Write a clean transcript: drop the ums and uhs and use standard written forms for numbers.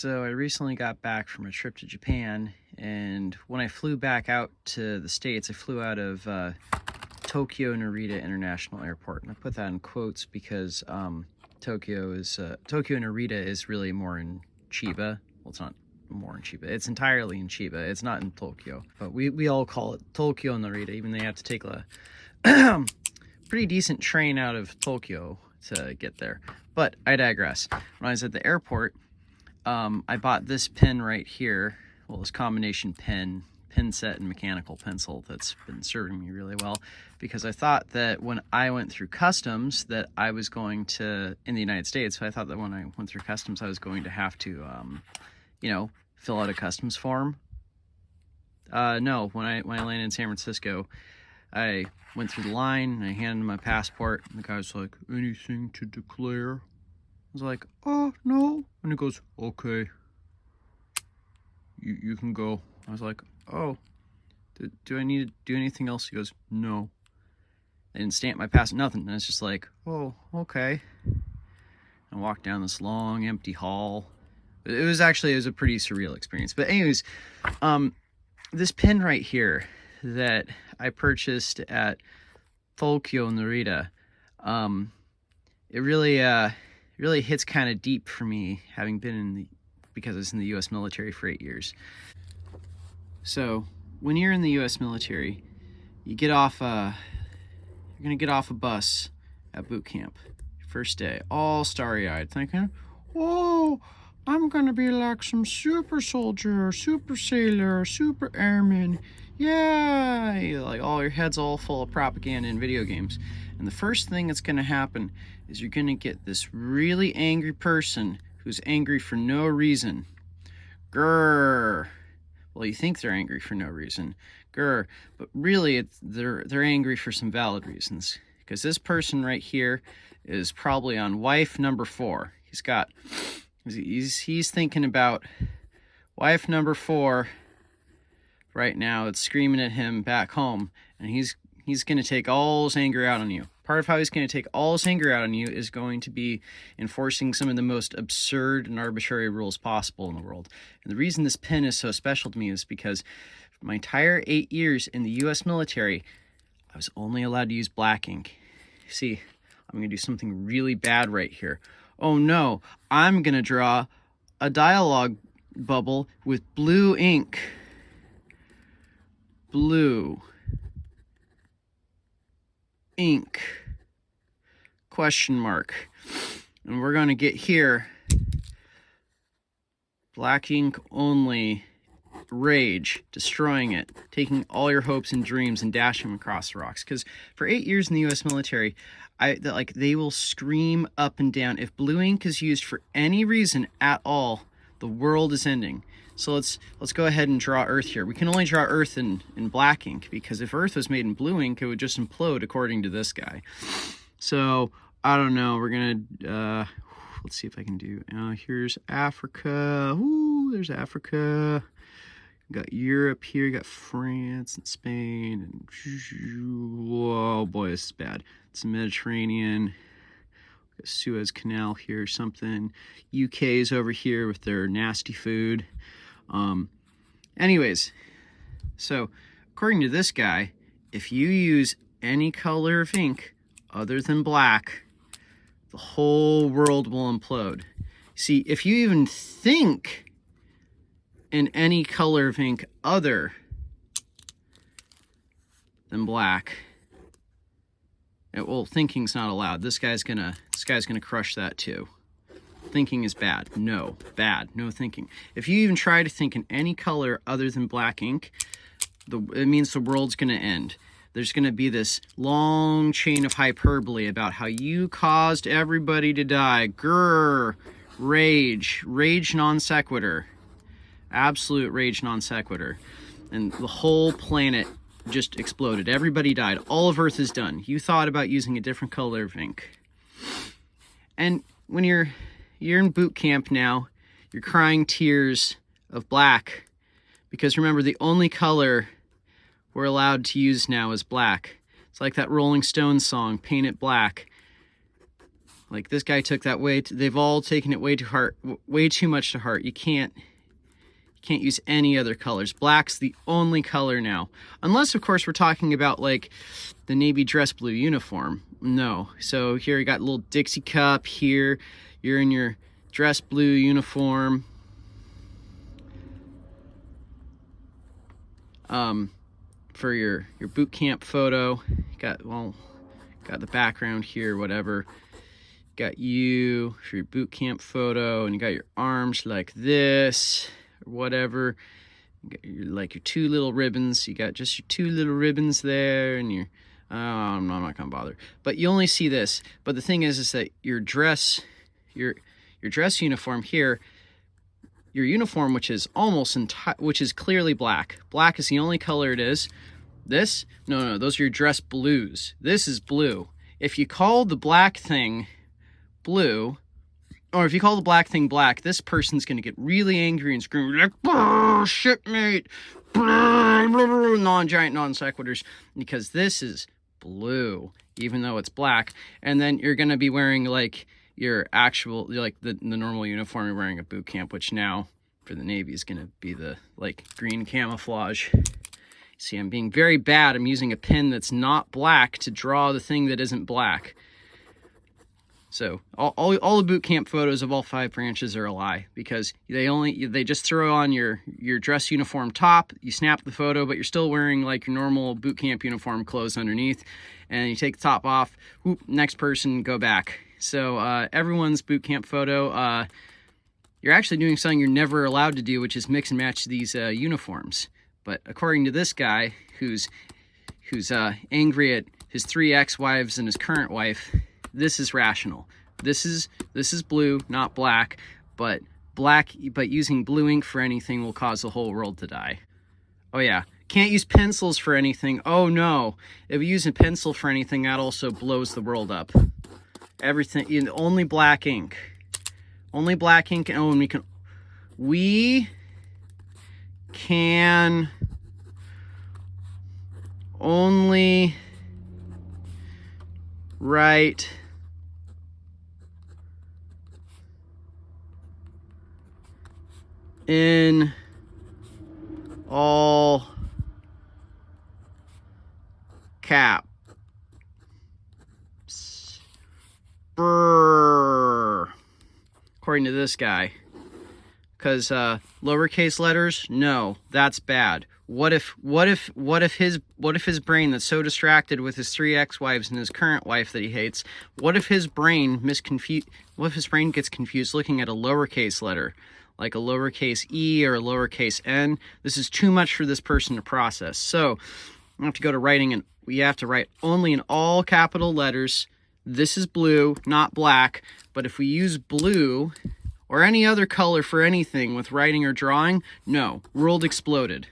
So I recently got back from a trip to Japan, and when I flew back out to the States, I flew out of Tokyo Narita International Airport. And I put that in quotes because Tokyo Narita is really more in Chiba. Well, it's not more in Chiba. It's entirely in Chiba. It's not in Tokyo. But we all call it Tokyo Narita, even though you have to take a pretty decent train out of Tokyo to get there. But I digress. When I was at the airport, I bought this pen right here. Well, this combination pen set and mechanical pencil that's been serving me really well, because I thought that when I went through customs that I was going to, in the United States, I thought that when I went through customs I was going to have to, fill out a customs form. No, when I landed in San Francisco, I went through the line and I handed him my passport, and the guy was like, "Anything to declare?" I was like, "Oh, no." And he goes, "Okay, you can go." I was like, "Oh, do I need to do anything else?" He goes, "No." I didn't stamp my passport, nothing. And it's just like, "Oh, okay." I walked down this long, empty hall. It was a pretty surreal experience. But anyways, this pen right here that I purchased at Tokyo Narita, it really hits kind of deep for me, having been because I was in the U.S. military for 8 years. So when you're in the U.S. military, you're gonna get off a bus at boot camp, first day, all starry-eyed, thinking, "Oh, I'm gonna be like some super soldier, super sailor, super airman. Yeah!" Like, all your head's all full of propaganda and video games. And the first thing that's gonna happen is you're gonna get this really angry person who's angry for no reason. Grrr. Well, you think they're angry for no reason. Grrr. But really, they're angry for some valid reasons. Because this person right here is probably on wife number 4. He's thinking about wife number 4 right now. It's screaming at him back home, and he's going to take all his anger out on you. Part of how he's going to take all his anger out on you is going to be enforcing some of the most absurd and arbitrary rules possible in the world. And the reason this pen is so special to me is because for my entire 8 years in the U.S. military, I was only allowed to use black ink. See, I'm going to do something really bad right here. Oh no, I'm going to draw a dialogue bubble with blue ink. Blue ink, question mark. And we're going to get here, black ink only, rage, destroying it, taking all your hopes and dreams and dashing them across the rocks. Because for 8 years in the U.S. military, they will scream up and down. If blue ink is used for any reason at all, the world is ending. So let's go ahead and draw Earth here. We can only draw Earth in black ink, because if Earth was made in blue ink, it would just implode, according to this guy. So I don't know. We're gonna let's see if I can do. Here's Africa. Ooh, there's Africa. Got Europe here. You got France and Spain, and whoa, boy, this is bad. It's the Mediterranean. Got Suez Canal here, something. UK's over here with their nasty food. Anyways, so according to this guy, if you use any color of ink other than black, the whole world will implode. See, if you even think in any color of ink other than black, well, thinking's not allowed. This guy's gonna crush that too. Thinking is bad. No, bad. No thinking. If you even try to think in any color other than black ink, it means the world's going to end. There's going to be this long chain of hyperbole about how you caused everybody to die. Grrr. Rage. Rage non sequitur. Absolute rage non sequitur. And the whole planet just exploded. Everybody died. All of Earth is done. You thought about using a different color of ink. And when you're in boot camp now, you're crying tears of black, because remember, the only color we're allowed to use now is black. It's like that Rolling Stones song, "Paint It Black." Like this guy took that they've all taken it way too much to heart. You can't use any other colors. Black's the only color now. Unless, of course, we're talking about like the navy dress blue uniform. No. So here you got a little Dixie cup. Here you're in your dress blue uniform. For your boot camp photo, got the background here, whatever. Got you for your boot camp photo, and you got your arms like this, or whatever. You got your two little ribbons. You got just your two little ribbons there, and your I'm not gonna bother. But you only see this. But the thing is that your dress uniform here, your uniform, which is which is clearly black. Black is the only color it is. This, no, those are your dress blues. This is blue. If you call the black thing blue, or if you call the black thing black, this person's gonna get really angry and scream like, shit, mate, non-giant non sequiturs, because this is blue, even though it's black. And then you're gonna be wearing like your actual, like the normal uniform you're wearing at boot camp, which now for the Navy is gonna be the like green camouflage. See, I'm being very bad. I'm using a pen that's not black to draw the thing that isn't black. So all the boot camp photos of all 5 branches are a lie, because they just throw on your dress uniform top, you snap the photo, but you're still wearing like your normal boot camp uniform clothes underneath, and you take the top off, whoop, next person, go back. So everyone's boot camp photo, you're actually doing something you're never allowed to do, which is mix and match these uniforms. But according to this guy, who's angry at his 3 ex-wives and his current wife, this is rational. This is blue, not black, but using blue ink for anything will cause the whole world to die. Oh yeah, can't use pencils for anything. Oh no, if you use a pencil for anything, that also blows the world up. Everything, only black ink. Only black ink. Oh, and we can only write in all caps. Brrr. According to this guy. Because lowercase letters, no, that's bad. What if his brain that's so distracted with his 3 ex-wives and his current wife that he hates, what if his brain gets confused looking at a lowercase letter, like a lowercase e or a lowercase n? This is too much for this person to process. So I have to go to writing, and we have to write only in all capital letters. This is blue, not black. But if we use blue or any other color for anything with writing or drawing, no, world exploded.